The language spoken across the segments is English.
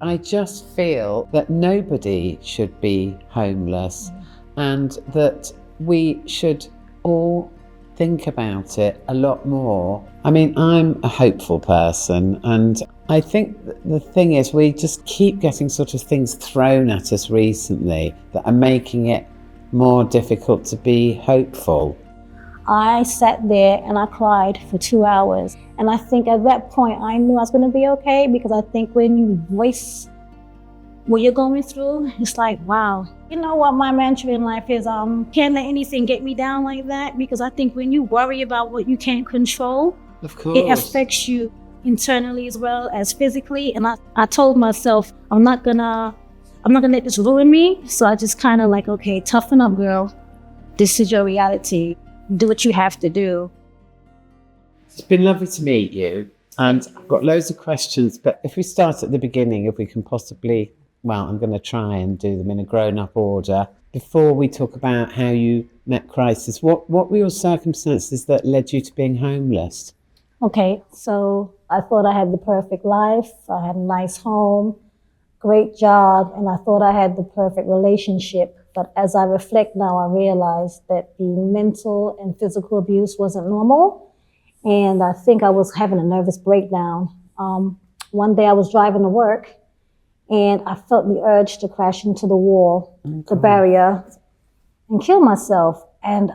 I just feel that nobody should be homeless and that we should all think about it a lot more. I mean, I'm a hopeful person, and I think the thing is we just keep getting sort of things thrown at us recently that are making it more difficult to be hopeful. I sat there and I cried for 2 hours. And I think at that point, I knew I was going to be okay, because I think when you voice what you're going through, it's like, wow. You know what my mantra in life is, can't let anything get me down like that, because I think when you worry about what you can't control, Of course. it affects you internally as well as physically. And I told myself, I'm not gonna let this ruin me. So I just kind of like, okay, toughen up, girl. This is your reality. Do what you have to do. It's been lovely to meet you, and I've got loads of questions, but if we start at the beginning, if we can possibly, well, I'm going to try and do them in a grown-up order. Before we talk about how you met crisis, what were your circumstances that led you to being homeless? Okay, so I thought I had the perfect life. I had a nice home, great job, and I thought I had the perfect relationship. But as I reflect now, I realized that the mental and physical abuse wasn't normal. And I think I was having a nervous breakdown. One day I was driving to work and I felt the urge to crash into the wall, the barrier, and kill myself. And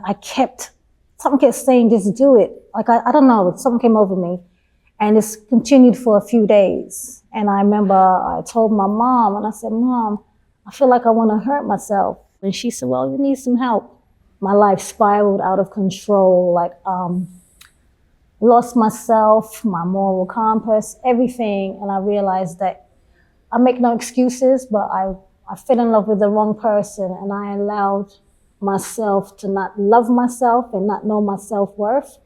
something kept saying, just do it. Like, I don't know, something came over me. And it's continued for a few days. And I remember I told my mom, and I said, Mom, I feel like I want to hurt myself. And she said, well, you need some help. My life spiraled out of control, like lost myself, my moral compass, everything. And I realized that I make no excuses, but I fell in love with the wrong person, and I allowed myself to not love myself and not know my self-worth.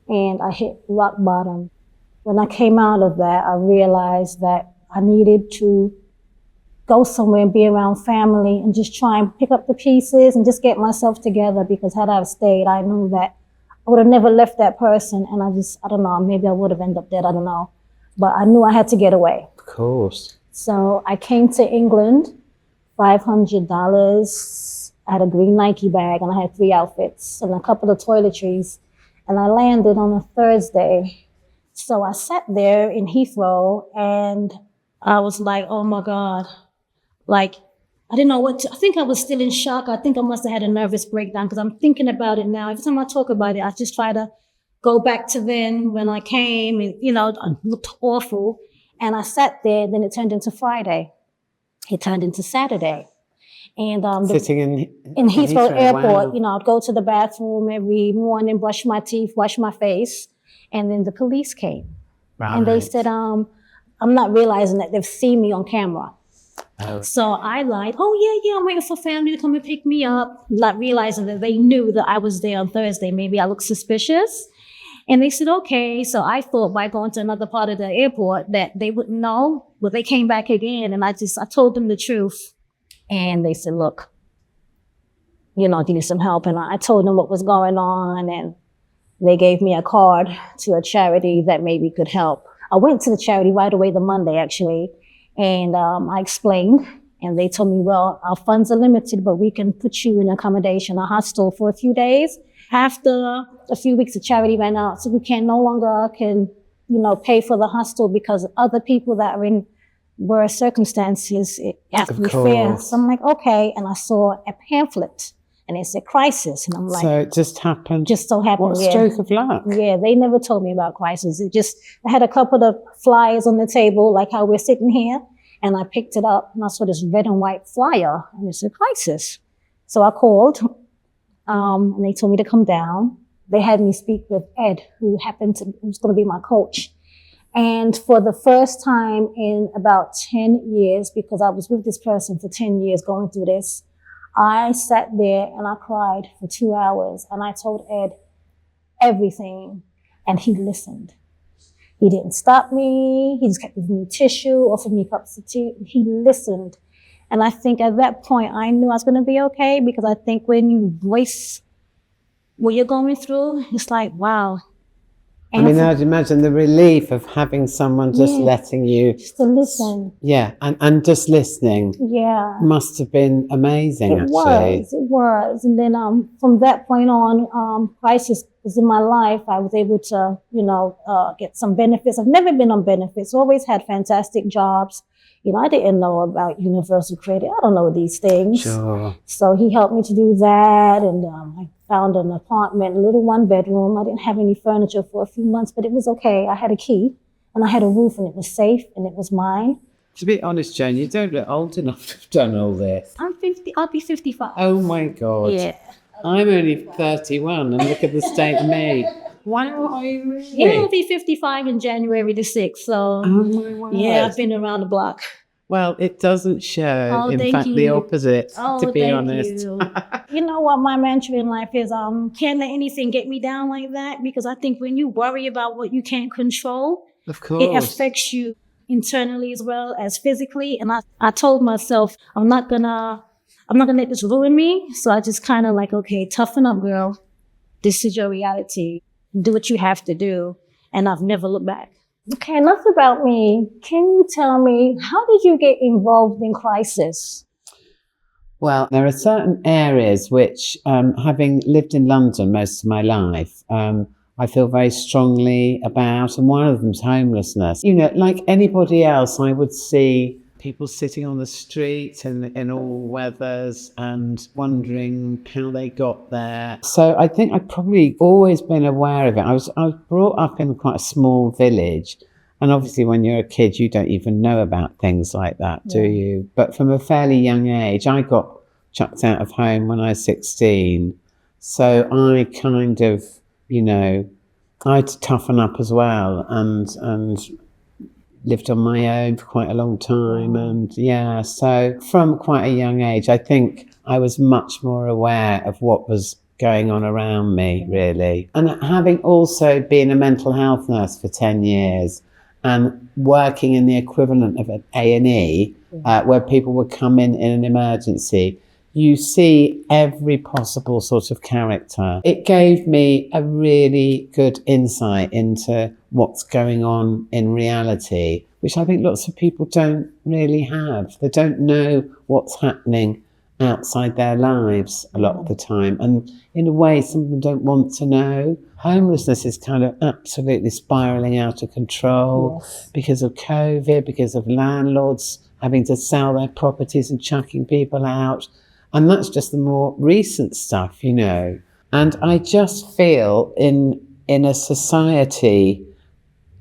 And I hit rock bottom. When I came out of that, I realized that I needed to go somewhere and be around family and just try and pick up the pieces and just get myself together, because had I stayed, I knew that I would have never left that person. And I don't know, maybe I would have ended up dead, I don't know. But I knew I had to get away. Of course. So I came to England, $500. I had a green Nike bag and I had 3 outfits and a couple of toiletries. And I landed on a Thursday. So I sat there in Heathrow and I was like, oh my God. Like, I didn't know I think I was still in shock. I think I must have had a nervous breakdown, because I'm thinking about it now. Every time I talk about it, I just try to go back to then when I came and, I looked awful. And I sat there, then it turned into Friday. It turned into Saturday. And sitting in Heathrow Airport, wow. I'd go to the bathroom every morning, brush my teeth, wash my face. And then the police came. Right. And they said, I'm not realizing that they've seen me on camera. Oh. So I lied, yeah, I'm waiting for family to come and pick me up, not realizing that they knew that I was there on Thursday. Maybe I looked suspicious. And they said, okay. So I thought by going to another part of the airport that they wouldn't know, but they came back again. And I told them the truth. And they said, look, do you need some help? And I told them what was going on. And they gave me a card to a charity that maybe could help. I went to the charity right away the Monday, actually. And I explained, and they told me, well, our funds are limited, but we can put you in accommodation, a hostel for a few days. After a few weeks, the charity ran out, so we no longer can pay for the hostel, because other people that are in worse circumstances, it has to be fair. So I'm like, okay. And I saw a pamphlet, and it said crisis. And I'm like, so it just happened. Just so happened. What a stroke of luck. Yeah, they never told me about crisis. I had a couple of flyers on the table, like how we're sitting here. And I picked it up and I saw this red and white flyer, and it said crisis. So I called, and they told me to come down. They had me speak with Ed, who was going to be my coach. And for the first time in about 10 years, because I was with this person for 10 years going through this, I sat there and I cried for 2 hours, and I told Ed everything, and he listened. He didn't stop me. He just kept giving me tissue, offered me cups of tea. He listened. And I think at that point, I knew I was going to be okay, because I think when you voice what you're going through, it's like, wow. I mean, I'd imagine the relief of having someone just letting you... Just to listen. Yeah, and just listening. Yeah. Must have been amazing, actually. It was. And then from that point on, crisis was in my life. I was able to, get some benefits. I've never been on benefits. Always had fantastic jobs. I didn't know about universal credit. I don't know these things. Sure. So he helped me to do that. And I found an apartment, a little 1-bedroom. I didn't have any furniture for a few months, but it was okay. I had a key and I had a roof and it was safe and it was mine. To be honest, Joan, you don't look old enough to have done all this. I'm 50. I'll be 55. Oh, my God. Yeah. I'm only 31 and look at the state of me. Wow, are you really? Yeah, I'll be 55 in January the 6th. So, oh my word. Yeah, I've been around the block. Well, it doesn't show. In fact, the opposite, to be honest. You know what my mantra in life is? Can't let anything get me down like that, because I think when you worry about what you can't control, of course, it affects you internally as well as physically. And I told myself, I'm not gonna let this ruin me. So I just kind of okay, toughen up, girl. This is your reality. Do what you have to do. And I've never looked back. Okay, enough about me. Can you tell me, how did you get involved in crisis? Well, there are certain areas which, having lived in London most of my life, I feel very strongly about, and one of them is homelessness. Like anybody else, I would see people sitting on the street in all weathers and wondering how they got there. So I think I've probably always been aware of it. I was brought up in quite a small village, and obviously when you're a kid, you don't even know about things like that, do you? But from a fairly young age, I got chucked out of home when I was 16. So I kind of, I had to toughen up as well and lived on my own for quite a long time. And so from quite a young age, I think I was much more aware of what was going on around me, really. And having also been a mental health nurse for 10 years and working in the equivalent of an A&E, where people would come in an emergency, you see every possible sort of character. It gave me a really good insight into what's going on in reality, which I think lots of people don't really have. They don't know what's happening outside their lives a lot of the time. And in a way, some of them don't want to know. Homelessness is kind of absolutely spiraling out of control because of COVID, because of landlords having to sell their properties and chucking people out. And that's just the more recent stuff, And I just feel in a society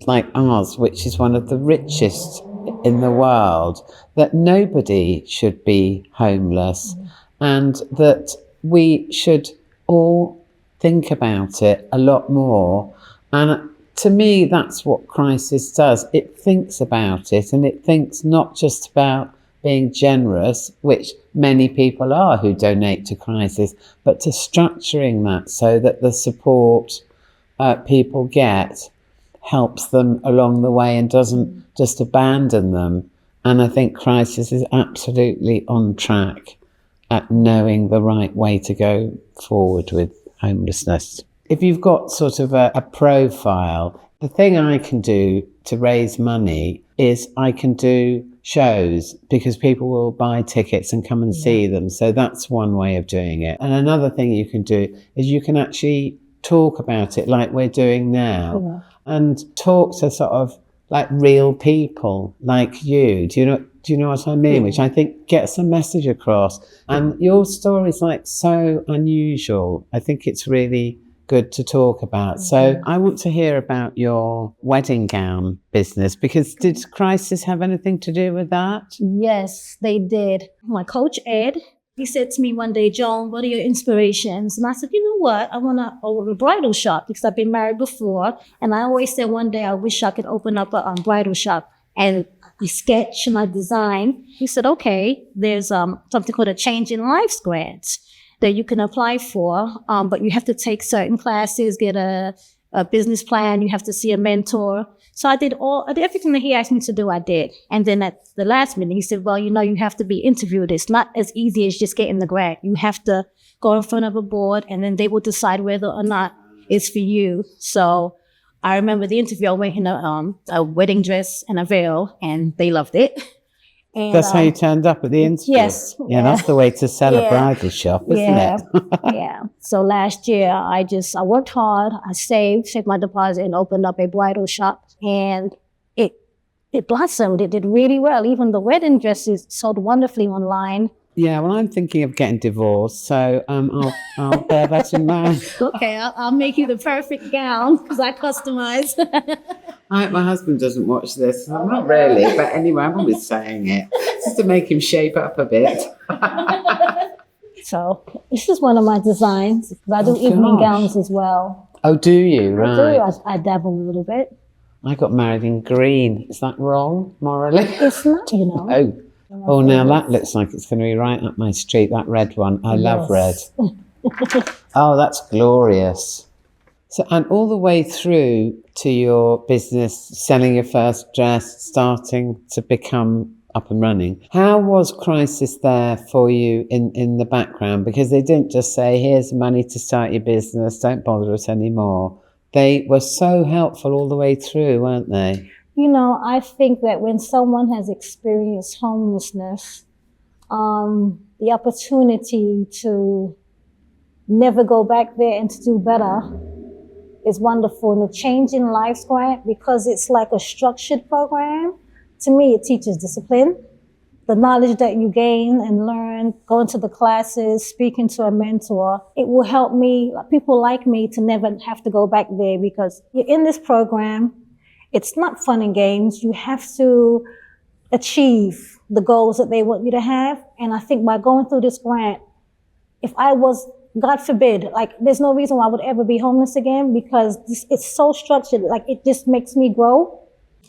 like ours, which is one of the richest in the world, that nobody should be homeless, and that we should all think about it a lot more. And to me, that's what crisis does. It thinks about it, and it thinks not just about being generous, which many people are who donate to crisis, but to structuring that so that the support people get helps them along the way and doesn't just abandon them. And I think crisis is absolutely on track at knowing the right way to go forward with homelessness. If you've got sort of a profile, the thing I can do to raise money is I can do shows, because people will buy tickets and come and see them. So that's one way of doing it. And another thing you can do is you can actually talk about it like we're doing now, and talk to sort of like real people like you. Do you know what I mean? Which I think gets a message across. And your story is so unusual. I think it's really good to talk about. So I want to hear about your wedding gown business, because did crisis have anything to do with that? Yes, they did. My coach, Ed, he said to me one day, Joan, what are your inspirations? And I said, you know what? I want to open a bridal shop, because I've been married before. And I always said one day I wish I could open up a bridal shop. And I sketch and I design. He said, okay, there's something called a Change in Lives grant that you can apply for, but you have to take certain classes, get a business plan, you have to see a mentor. So I did everything that he asked me to do, I did. And then at the last minute, he said, well, you have to be interviewed. It's not as easy as just getting the grant. You have to go in front of a board, and then they will decide whether or not it's for you. So I remember the interview, I went in a wedding dress and a veil, and they loved it. And, That's how you turned up at the interview? Yes. Yeah, that's the way to sell a bridal shop, isn't it? Yeah. So last year, I worked hard. I saved my deposit, and opened up a bridal shop. And it blossomed. It did really well. Even the wedding dresses sold wonderfully online. Yeah, well, I'm thinking of getting divorced, so I'll bear that in mind. Okay, I'll make you the perfect gown because I customize. My husband doesn't watch this. I'm not really, but anyway, I'm always saying it just to make him shape up a bit. So this is one of my designs. I do evening gowns as well. Oh, do you? Right. I do. I dabble a little bit. I got married in green. Is that wrong, morally? It's not, you know. Oh, now that looks like it's going to be right up my street, that red one. I love red. Oh, that's glorious. So, and all the way through to your business, selling your first dress, starting to become up and running. How was Crisis there for you in the background? Because they didn't just say, here's money to start your business, don't bother us anymore. They were so helpful all the way through, weren't they? You know, I think that when someone has experienced homelessness, the opportunity to never go back there and to do better is wonderful. And the Changing Lives Grant, because it's like a structured program, to me, it teaches discipline. The knowledge that you gain and learn, going to the classes, speaking to a mentor, it will help me, people like me, to never have to go back there, because you're in this program. It's not fun and games. You have to achieve the goals that they want you to have. And I think by going through this grant, if I was, God forbid, like there's no reason why I would ever be homeless again, because it's so structured. Like it just makes me grow.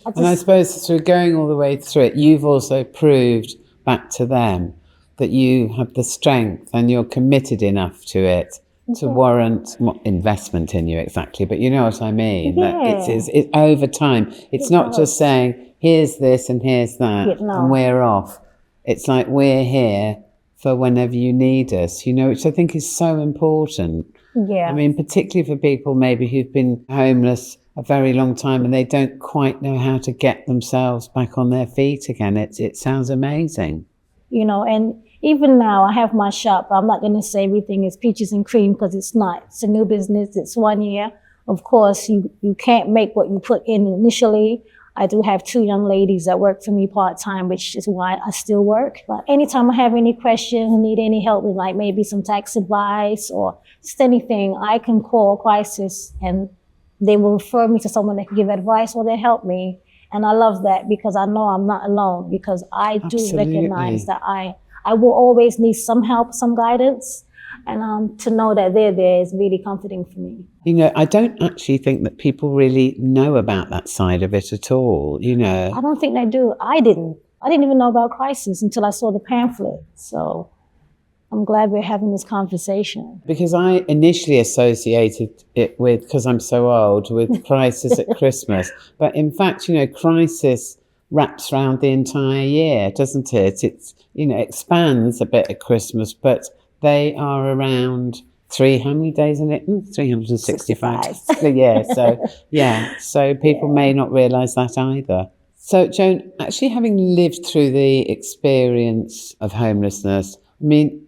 And I suppose through going all the way through it, you've also proved back to them that you have the strength and you're committed enough to it to warrant investment in you exactly, but you know what I mean. Yeah. That it's over time. It's not just saying here's this and here's that and we're off. It's like we're here for whenever you need us, you know, which I think is so important. Yeah. I mean, particularly for people maybe who've been homeless a very long time and they don't quite know how to get themselves back on their feet again. It sounds amazing. You know, and even now I have my shop. I'm not going to say everything is peaches and cream, because it's not. It's a new business. It's 1 year. Of course, you can't make what you put in initially. I do have 2 young ladies that work for me part-time, which is why I still work. But anytime I have any questions, need any help with like maybe some tax advice or just anything, I can call Crisis and they will refer me to someone that can give advice or they help me. And I love that, because I know I'm not alone, because I do recognize that I will always need some help, some guidance. And to know that they're there is really comforting for me. You know, I don't actually think that people really know about that side of it at all, you know. I don't think they do. I didn't even know about Crisis until I saw the pamphlet. So I'm glad we're having this conversation. Because I initially associated it with, because I'm so old, with Crisis at Christmas. But in fact, you know, Crisis wraps around the entire year, doesn't it? It's, you know, expands a bit at Christmas, but they are around how many days in it? 365. Yeah, so yeah, so people may not realise that either. So Joan, actually having lived through the experience of homelessness, I mean,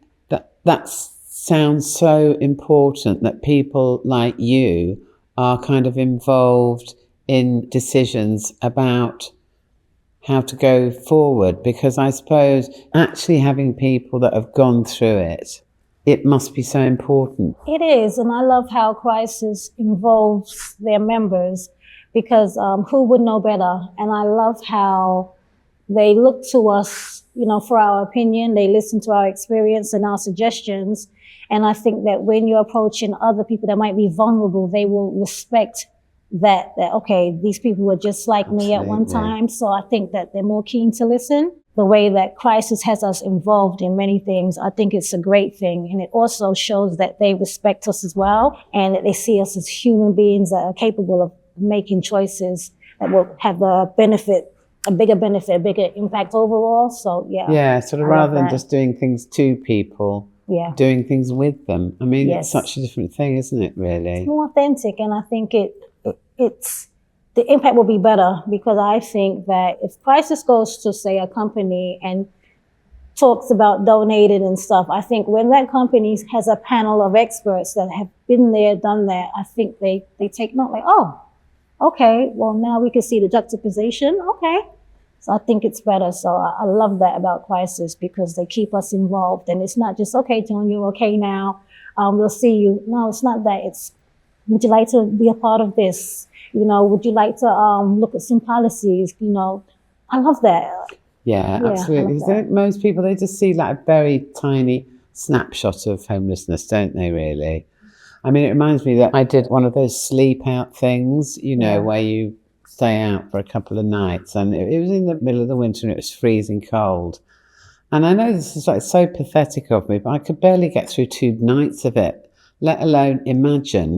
that sounds so important that people like you are kind of involved in decisions about how to go forward, because I suppose actually having people that have gone through it must be so important. It is, and I love how Crisis involves their members, because who would know better? And I love how they look to us, you know, for our opinion. They listen to our experience and our suggestions. And I think that when you're approaching other people that might be vulnerable, they will respect that okay, these people were just like me at one time. So I think that they're more keen to listen. The way that Crisis has us involved in many things, I think it's a great thing. And it also shows that they respect us as well, and that they see us as human beings that are capable of making choices that will have a bigger impact overall. So yeah, sort of rather than just doing things to people, doing things with them. I mean, it's such a different thing, isn't it, really? It's more authentic, and I think the impact will be better, because I think that if crisis goes to, say, a company and talks about donated and stuff, I think when that company has a panel of experts that have been there, done that, I think they take note, like, oh, okay, well, now we can see the juxtaposition. Okay. So I think it's better. So I love that about crisis, because they keep us involved. And it's not just, okay, Joan, you're okay now. We'll see you. No, it's not that. It's, would you like to be a part of this? Would you like to look at some policies? I love that. Yeah, Yeah, absolutely. I love that. Most people, they just see like a very tiny snapshot of homelessness, don't they, really? I mean, it reminds me that I did one of those sleep out things, Yeah. where you stay out for a couple of nights, and it was in the middle of the winter and it was freezing cold. And I know this is like so pathetic of me, but I could barely get through 2 nights of it, let alone imagine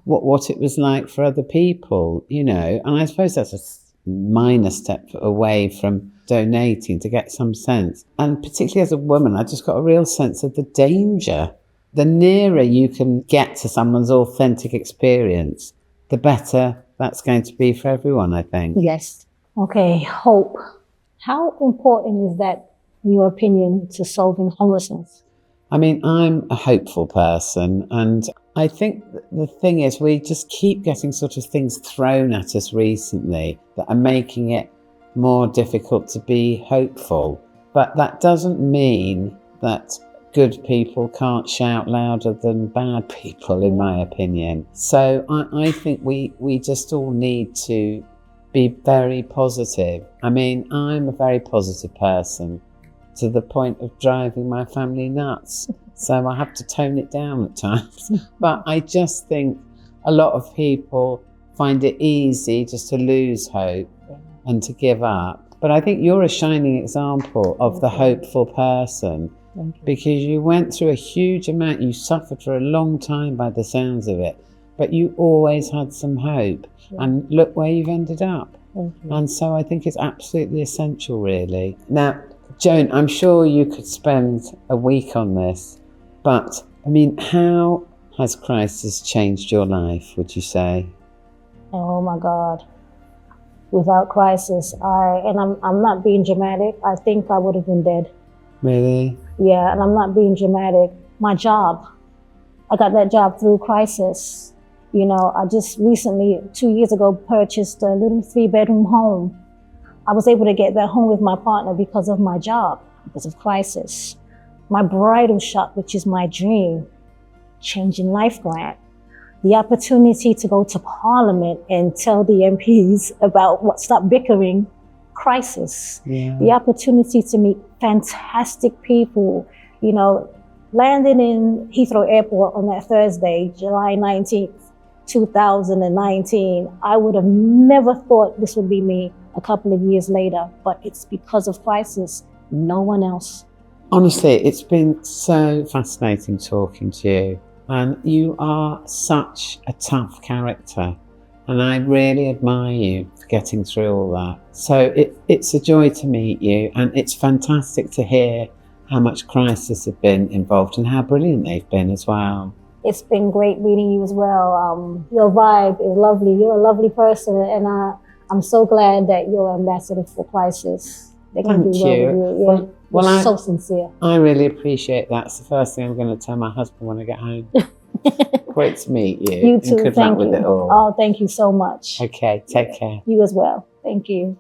what it was like for other people, And I suppose that's a minor step away from donating, to get some sense. And particularly as a woman, I just got a real sense of the danger. The nearer you can get to someone's authentic experience, the better that's going to be for everyone, I think. Yes. Okay, hope. How important is that, in your opinion, to solving homelessness? I mean, I'm a hopeful person, and I think the thing is, we just keep getting sort of things thrown at us recently that are making it more difficult to be hopeful. But that doesn't mean that good people can't shout louder than bad people, in my opinion. So I think we just all need to be very positive. I mean, I'm a very positive person, to the point of driving my family nuts. So I have to tone it down at times. But I just think a lot of people find it easy just to lose hope and to give up. But I think you're a shining example of the hopeful person, because you went through a huge amount. You suffered for a long time by the sounds of it, but you always had some hope. And look where you've ended up. And so I think it's absolutely essential, really. Now, Joan, I'm sure you could spend a week on this, but I mean, how has crisis changed your life, would you say? Oh my God. Without crisis, I'm not being dramatic, I think I would have been dead. Really? Yeah, and I'm not being dramatic. My job, I got that job through crisis. I just recently, 2 years ago, purchased a little 3-bedroom home. I was able to get that home with my partner because of my job, because of crisis. My bridal shop, which is my dream, Changing Life grant. The opportunity to go to Parliament and tell the MPs about stop bickering, crisis. Yeah. The opportunity to meet fantastic people, landing in Heathrow Airport on that Thursday, July 19th, 2019. I would have never thought this would be me a couple of years later, but it's because of crisis, no one else. Honestly, it's been so fascinating talking to you, and you are such a tough character, and I really admire you for getting through all that. So it's a joy to meet you, and it's fantastic to hear how much crisis have been involved and how brilliant they've been as well. It's been great meeting you as well. Your vibe is lovely. You're a lovely person, and I'm so glad that you're ambassador for crisis. They can Thank do well you. with you. Yeah, you're so sincere. I really appreciate that. It's the first thing I'm going to tell my husband when I get home. Great to meet you. You too. And good Thank luck you. with it all. Oh, thank you so much. Okay, take care. You as well. Thank you.